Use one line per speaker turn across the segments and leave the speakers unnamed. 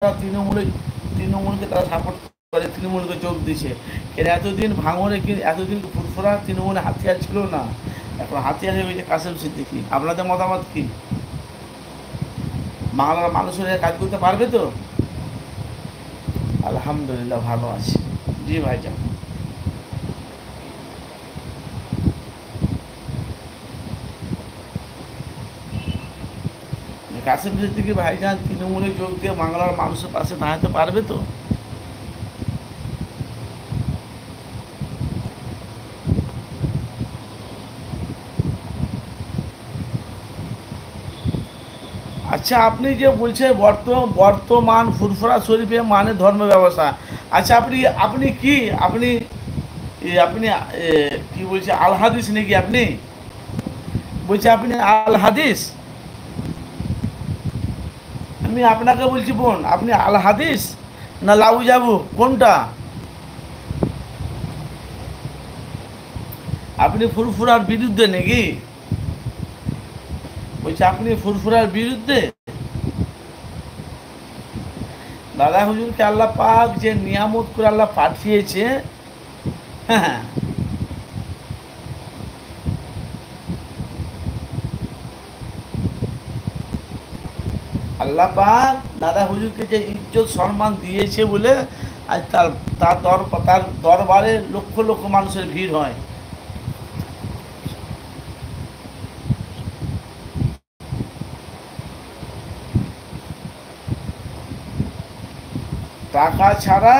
তৃণমূলকে তারা সাপোর্ট করে, তৃণমূলকে যোগ দিছে। কিন্তু এতদিন ভাঙরে কি এতদিন ফুরফুরা তৃণমূলে হাতিয়ার ছিল না, এখন হাতিয়ার হয়ে গেছে কাসেম সিদ্দিকী। আপনাদের মতামত কি? বাংলার মানুষের কাজ করতে পারবে তো? আলহামদুলিল্লাহ ভালো আছি। জি ভাইজান। কাসেম সিদ্দিকী ভাইজান তৃণমূলে যোগ দিয়ে বাংলার মানুষের পাশে দাঁড়াতে পারবে তো? আচ্ছা, আপনি যে বলছেন বর্তমান ফুরফুরা শরীফে মানে ধর্ম ব্যবস্থা, আচ্ছা আপনি আপনি কি আপনি আপনি কি বলছে আল হাদিস নাকি? আপনি বলছে আপনি আল হাদিস? আমি আপনাকে বলছি বোন, আপনি আল হাদিস না লাউ যাবো কোনটা? আপনি ফুরফুরার বিরুদ্ধে নাকি? বলছে আপনি ফুরফুরার বিরুদ্ধে? দাদা হুজুরকে আল্লাহ পাক যে নিয়ামত করে আল্লাহ পাঠিয়েছে, হ্যাঁ, আল্লাহ পাক দাদা হুজুরকে যে ইজ্জত সম্মান দিয়েছে বলে আজ তার দরবারে লক্ষ লক্ষ মানুষের ভিড় হয়। টাকা ছাড়া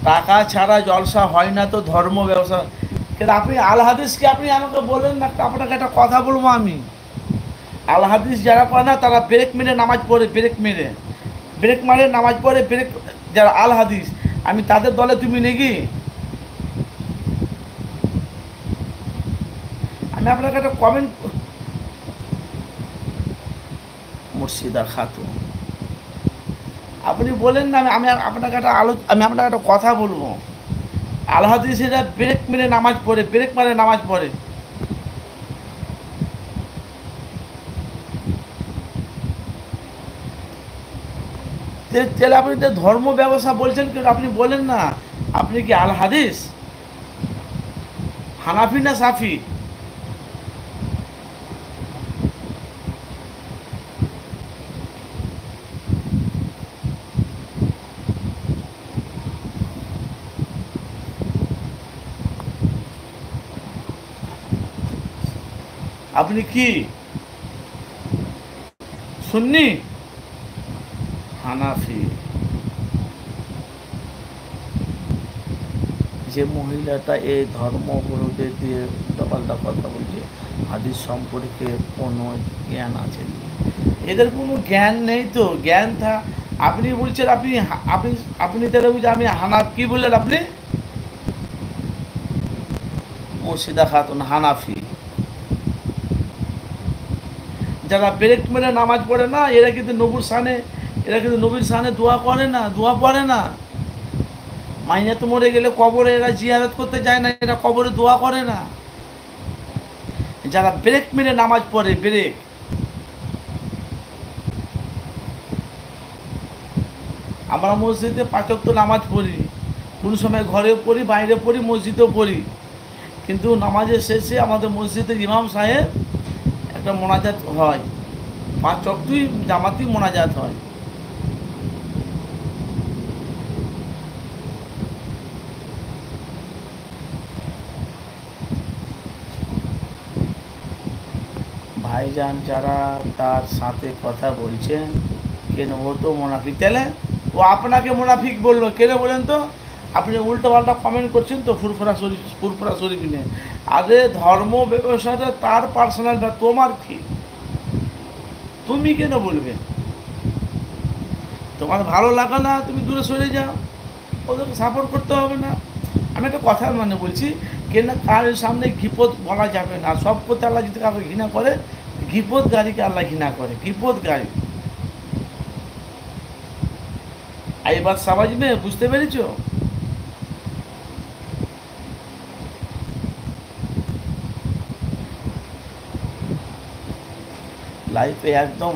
টাকা ছাড়া জলসা হয় না তো ধর্ম ব্যবসা। কিন্তু আপনি আল হাদিসকে আপনি আমাকে বলেন না, আপনাকে একটা কথা বলবো আমি। আল হাদিস যারা করে না তারা ব্রেক মেরে নামাজ পড়ে, ব্রেক মারে নামাজ পড়ে, যারা আল হাদিস, আমি তাদের দলে তুমি নাকি? আমি আপনাকে একটা কমেন্ট, মুর্শিদা খাতুন, আপনি বলেন না, আমি আপনাকে একটা আমি আপনাকে একটা কথা বলবো। আল হাদিস এরা ব্রেক মেরে নামাজ পড়ে, ব্রেক মারে নামাজ পড়ে। তাহলে আপনি যে ধর্ম ব্যবসা বলছেন, কিন্তু আপনি বলেন না আপনি কি আল হাদিস, হানাফি না সাফি? আপনি কি সুন্নি? হানাফি। যে মহিলাটা এই ধর্মগুলোতে দিয়ে উল্টাপাল্টা কথা বলছে, হাদিস সম্পর্কে কোনো জ্ঞান আছে? এদের কোনো জ্ঞান নেই তো। আপনি বলছেন আপনি আপনি আপনি তাহলে বুঝে আমি হানাফ কি বললেন আপনি? মুর্শিদা খাতুন হানাফি। যারা ব্রেক মেরে নামাজ পড়ে না, এরা কিন্তু নবীর সানে দোয়া করে না, দোয়া পড়ে না। মাইয়া তো মরে গেলে কবরে এরা জিয়ারত করতে যায় না, এরা কবরে দোয়া করে না। যারা ব্রেক মেরে নামাজ পড়ে, আমরা মসজিদে 5 ওয়াক্ত নামাজ পড়ি, কোনো সময় ঘরেও পড়ি, বাইরে পড়ি, মসজিদেও পড়ি। কিন্তু নামাজের শেষে আমাদের মসজিদের ইমাম সাহেব একটা মোনাজাত হয়, 5 ওয়াক্তই জামাতি মোনাজাত হয়। ভাইজান যারা তার সাথে কথা বলছেন, কেন ও তো মোনাফিক? তাহলে ও আপনাকে মোনাফিক বললো কেন বলেন তো? আপনি উল্টো পাল্টা কমেন্ট করছেন তো ফুরফুরা শরীফ নিয়ে। আরে ধর্ম ব্যবসাটা তার পার্সোনাল, তোমার কি? তুমি কেন বলবে? তোমার ভালো লাগে না, তুমি দূরে সরে যাও, ওদেরকে সাপোর্ট করতে হবে না। আমি একটা কথা বলছি, কেন কার সামনে গিপদ বলা যাবে না। সব কথা আল্লাহ যদি কাউকে ঘৃণা করে, গিপদ গাড়িকে আল্লাহ ঘৃণা করে, গিপদ গাড়ি। এবার সমাজ মেয়ে বুঝতে পেরেছ? লাইফে একদম